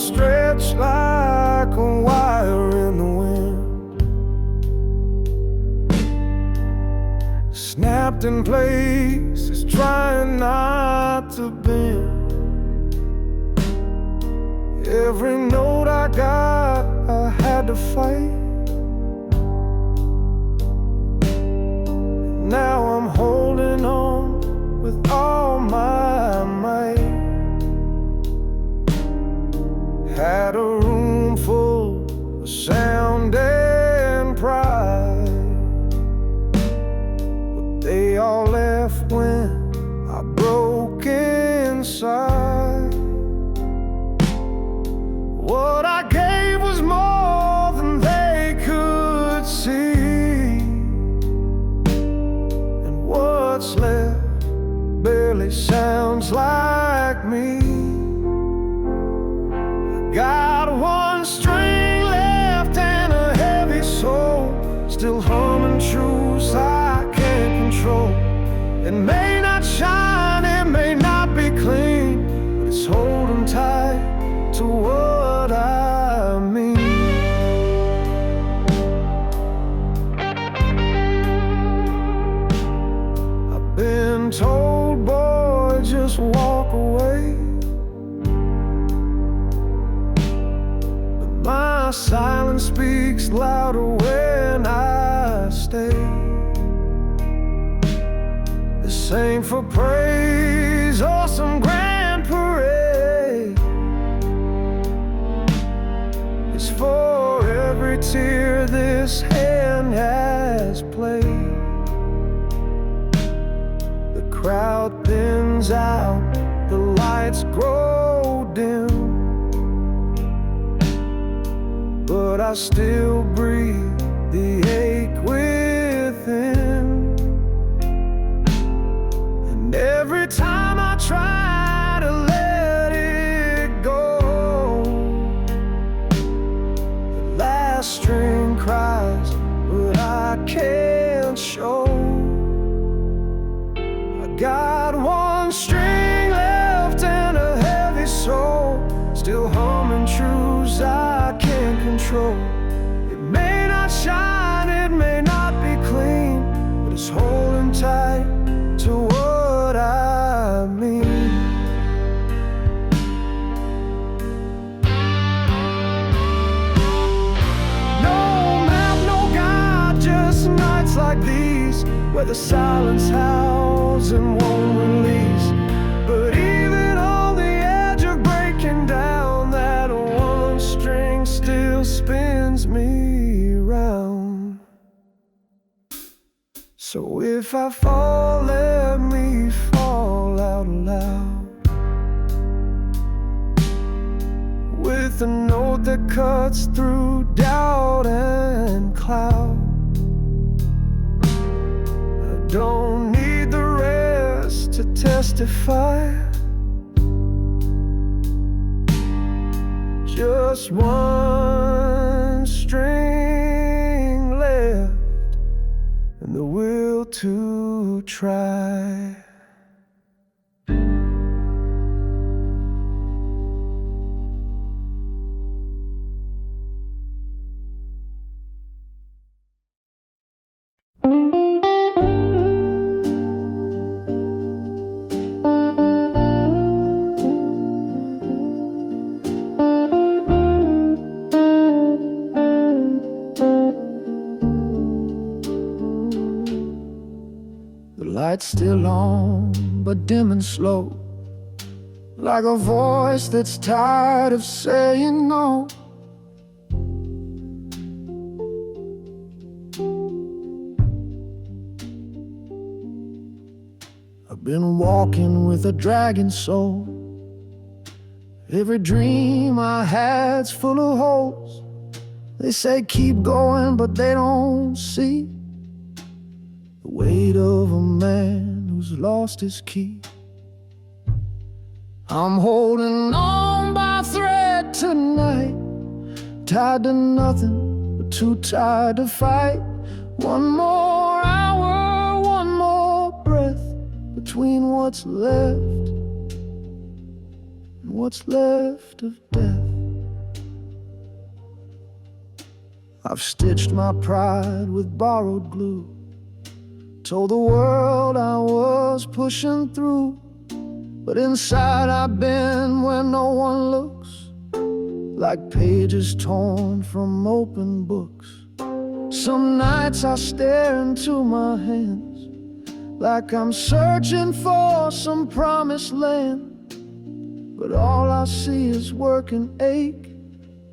stretched like a wire in the wind, snapped in places, trying not to bend. Every note I got, I had to fight. Now I'm holding on with all my might. Had a room full of sound and pride, but they all left when I broke inside. What I gave was more than they could see, and what's left barely sounds like me. I got one string left and a heavy soul, still humming truths I can't control. It may not shine, it may not be clean, but it's holding tight to what I mean. I've been told, boy, just walk away, but my silence speaks louder when I stay. This ain't for praise or some grand parade, it's for every tear this hand has played. The crowd thins out, the lights grow dim, but I still breathe the ache within. And every time I try to let it go, the last string cries, but I can't show. I got one string left and a heavy soul, still humming truths I can't control. It may not shine, it may not be clean, but it's holding tight to what I mean. No map, no guide, just nights like these, where the silence howls and won't release. But even on the edge of breaking down, that one string still spins me round. So if I fall, let me fall out loud, with a note that cuts through doubt and cloud. I don't need the rest to testify, just one string left and the will to try. The light's still on, but dim and slow, like a voice that's tired of saying no. I've been walking with a dragon soul. Every dream I had's full of holes. They say keep going, but they don't see the weight of a man who's lost his key. I'm holding on by a thread tonight, tied to nothing but too tired to fight. One more hour, one more breath, between what's left and what's left of death. I've stitched my pride with borrowed glue, told the world I was pushing through, but inside I've been where no one looks, like pages torn from open books. Some nights I stare into my hands, like I'm searching for some promised land, but all I see is work and ache,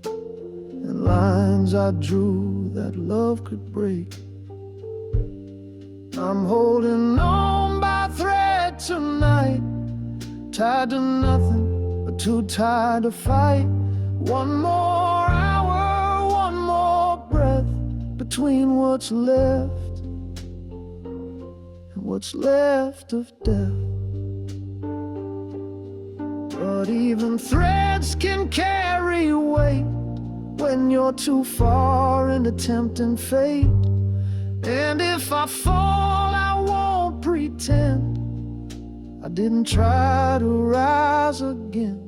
and lines I drew that love could break. I'm holding on by a thread tonight, tied to nothing but too tired to fight. One more hour, one more breath, between what's left and what's left of death. But even threads can carry weight when you're too far into tempting fate. And if I fall, I won't pretend I didn't try to rise again.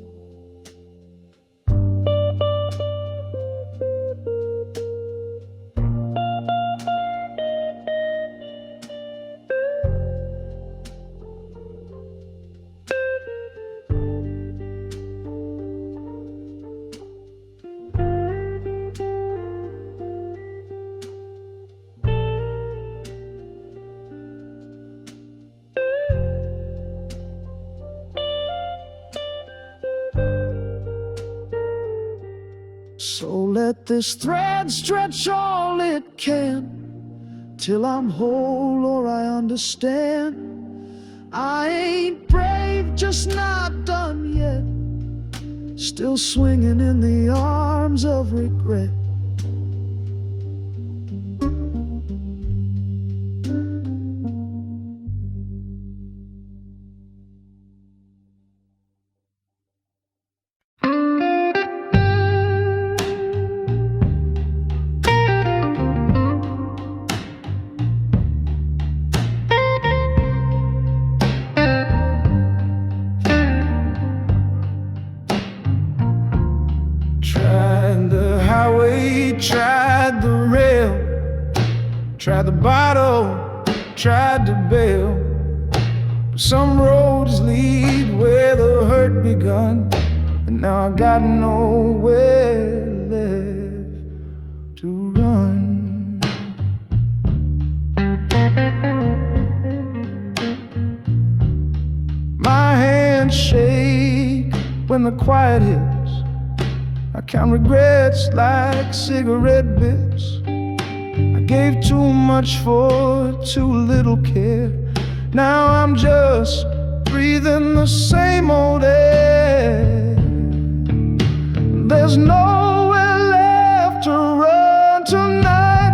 So let this thread stretch all it can, till I'm whole or I understand. I ain't brave, just not done yet, still swinging in the arms of regret. Tried the highway, tried the rail, tried the bottle, tried to bail. But some roads lead where the hurt begun, and now I got nowhere left to run. My hands shake when the quiet hits. I count regrets like cigarette bits. I gave too much for too little care. Now I'm just breathing the same old air. There's nowhere left to run tonight.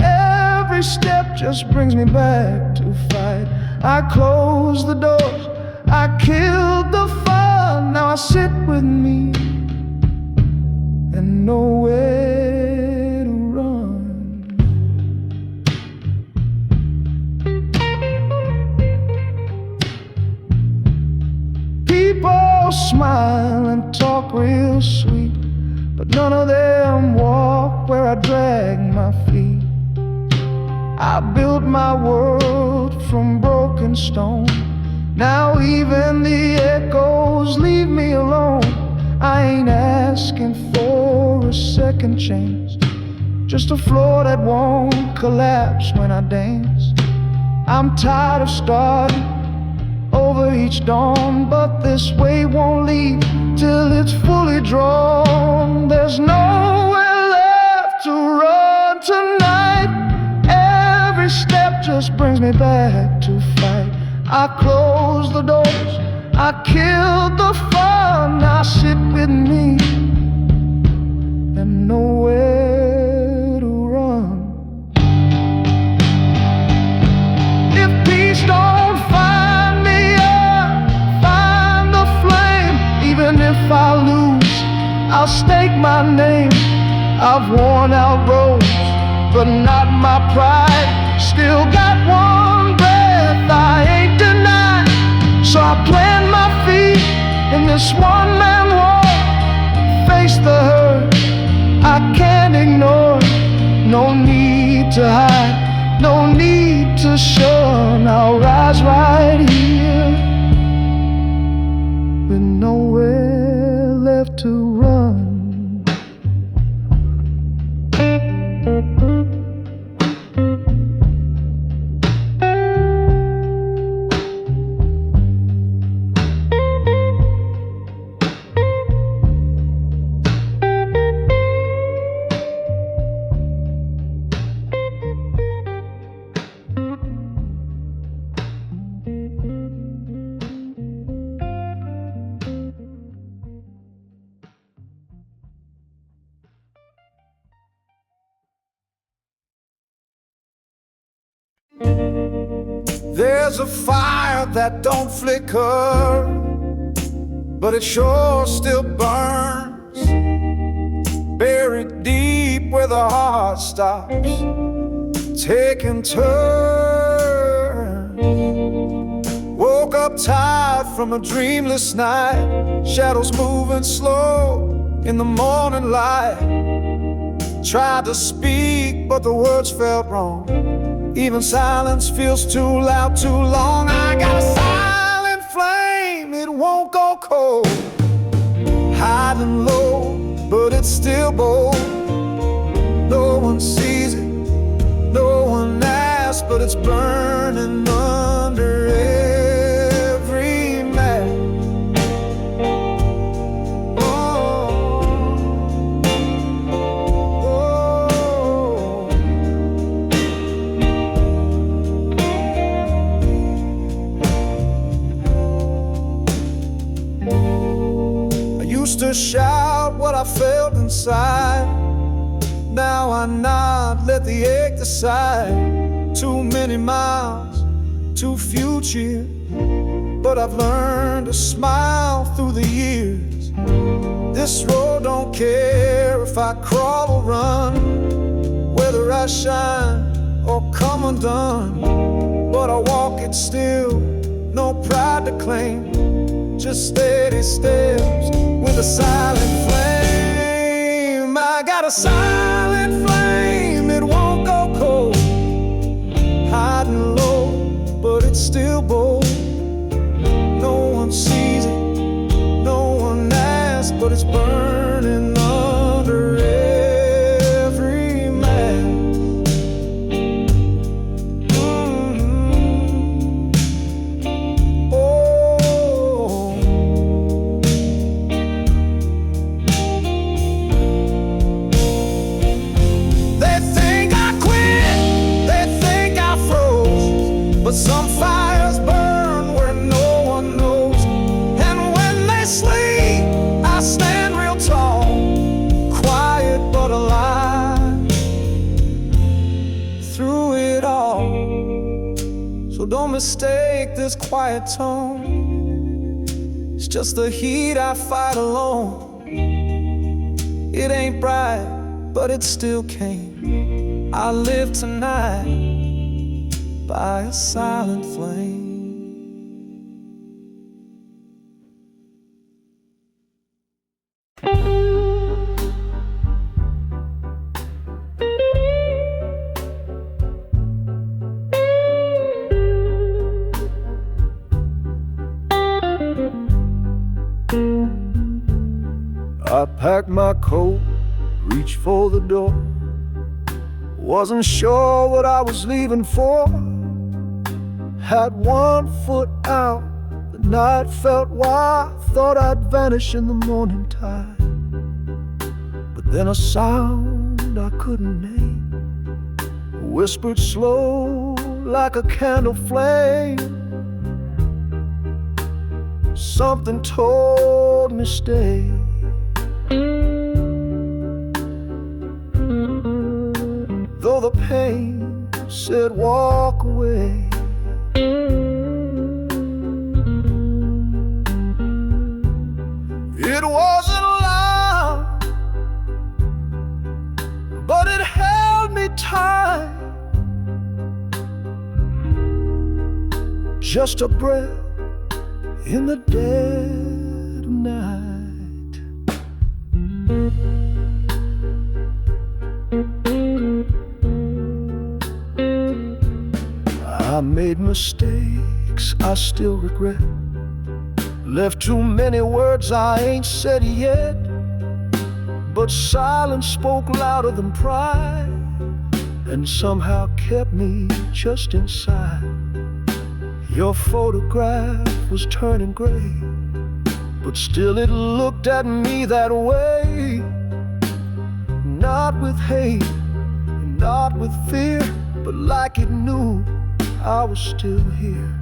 Every step just brings me back to fight. I closed the doors, I killed the fun. Now I sit with me and nowhere to run. People smile and talk real sweet, but none of them walk where I drag my feet. I built my world from broken stone. Now even the echoes leave me alone. I ain't asking for a second chance, just a floor that won't collapse when I dance. I'm tired of starting over each dawn, but this way won't leave till it's fully drawn. There's nowhere left to run tonight. Every step just brings me back to fight. I closed the doors, I killed the fun. Now sit with me and nowhere to run. If peace don't find me, I'll find the flame. Even if I lose, I'll stake my name. I've worn out roads, but not my pride. Still got one breath I ain't denied. So I plant my feet in this one-man war, face the hurt I can't ignore. to hide, no need to shun. I'll rise right here with nowhere left to run. There's a fire that don't flicker, but it sure still burns, buried deep where the heart stops, taking turns. Woke up tired from a dreamless night, shadows moving slow in the morning light. Tried to speak, but the words felt wrong. Even silence feels too loud, too long. I got a silent flame, it won't go cold, hiding low, but it's still bold. No one sees it, no one asks, but it's burning under every mat. To shout what I felt inside, now I nod, let the ache decide. Too many miles, too few cheers, but I've learned to smile through the years. This road don't care if I crawl or run, whether I shine or come undone. But I walk it still, no pride to claim, just steady steps with a silent flame. I got a silent flame, it won't go cold, hiding low, but it's still bold. No one sees it, no one asks, but it's burning under every man. But some fires burn where no one knows, and when they sleep, I stand real tall, quiet but alive through it all. So don't mistake this quiet tone, it's just the heat I fight alone. It ain't bright, but it still came. I live tonight by a silent flame. I packed my coat, reached for the door, wasn't sure what I was leaving for. Had one foot out, the night felt wild, thought I'd vanish in the morning tide. But then a sound I couldn't name whispered slow like a candle flame. Something told me stay. Though the pain said walk away. It wasn't loud, but it held me tight. Just a breath in the dead of night. made mistakes I still regret. Left too many words I ain't said yet, but silence spoke louder than pride, and somehow kept me just inside. Your photograph was turning gray, but still it looked at me that way. Not with hate, not with fear, but like it knew I was still here.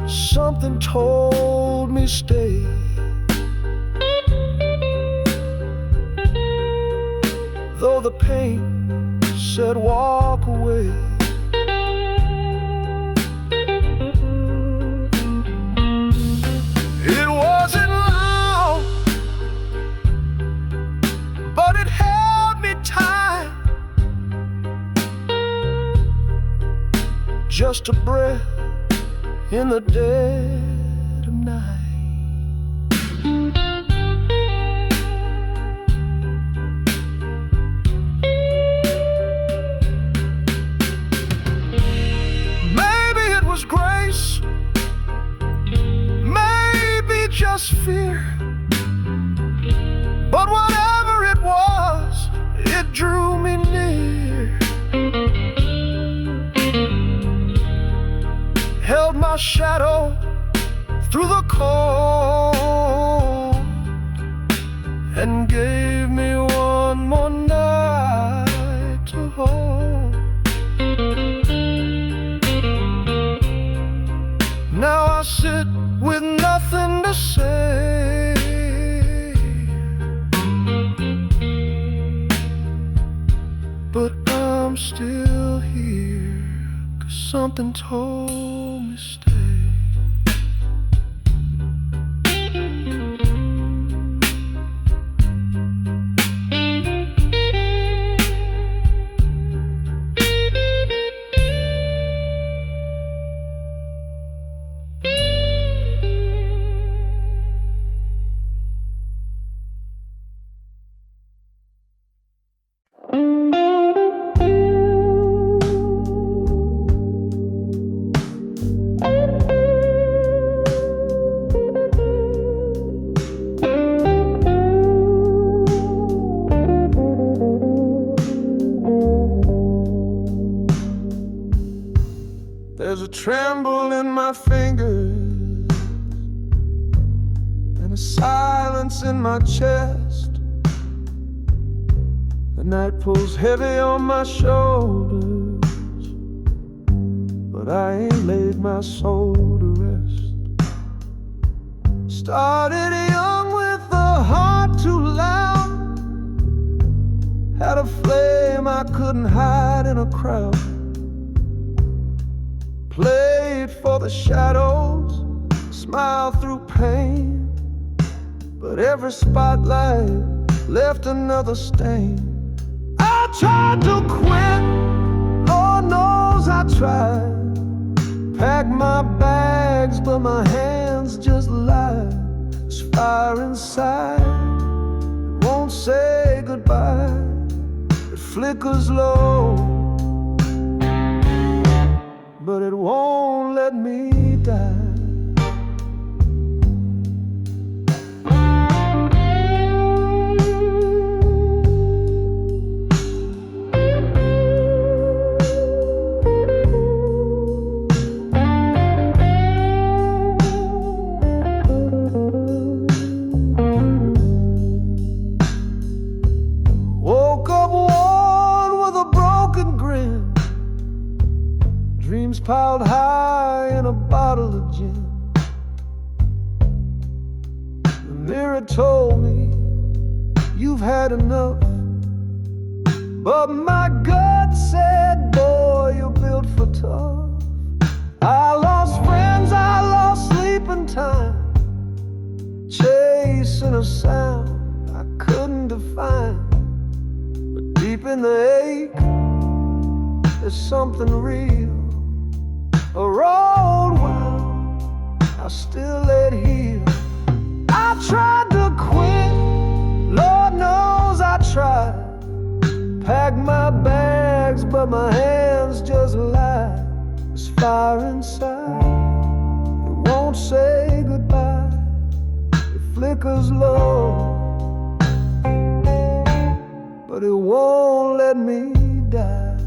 Something told me stay, though the pain said walk away. It wasn't loud, but it held me tight. Just a breath in the dead of night. Maybe it was grace, maybe just fear, but whatever it was, it drew me near. Held my shadow through the cold, and gave me one more night to hold. Now I sit with nothing to say, but I'm still here, 'cause something told me stay. There's a tremble in my fingers and a silence in my chest. The night pulls heavy on my shoulders, but I ain't laid my soul to rest. Started young with a heart too loud, had a flame I couldn't hide in a crowd. Played for the shadows, smiled through pain, but every spotlight left another stain. I tried to quit, Lord knows I tried. Packed my bags, but my hands just lied. There's fire inside, it won't say goodbye. It flickers low, but it won't let me die. Woke up worn with a broken grin, dreams piled high in a bottle of gin. The mirror told me, you've had enough, but my gut said, boy, you're built for tough. I lost friends, I lost sleeping time, chasing a sound I couldn't define. But deep in the ache, there's something real. A road wound, I still let heal. I tried to quit, Lord knows I tried. Packed my bags, but my hands fire inside, it won't say goodbye. It flickers low, but it won't let me die.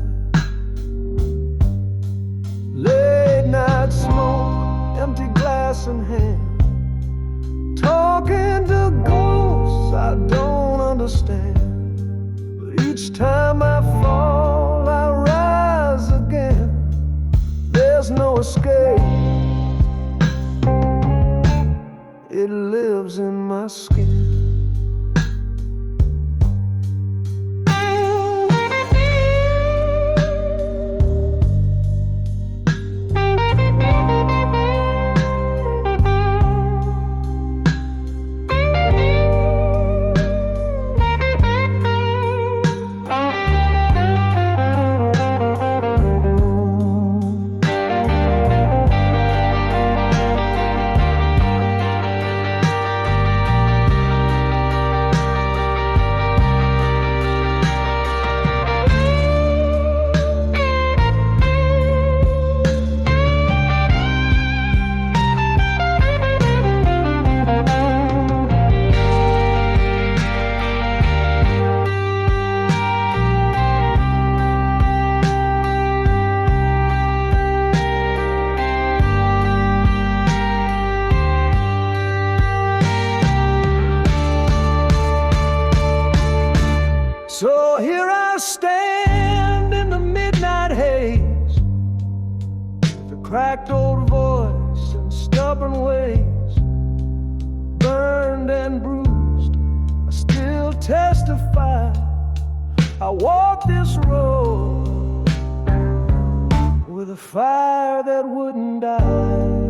Late night smoke, empty glass in hand, talking to ghosts I don't understand. But each time I fall, I rise again. There's no escape, it lives in my skin. So here I stand in the midnight haze, the cracked old voice and stubborn ways, burned and bruised, I still testify. I walk this road with a fire that wouldn't die.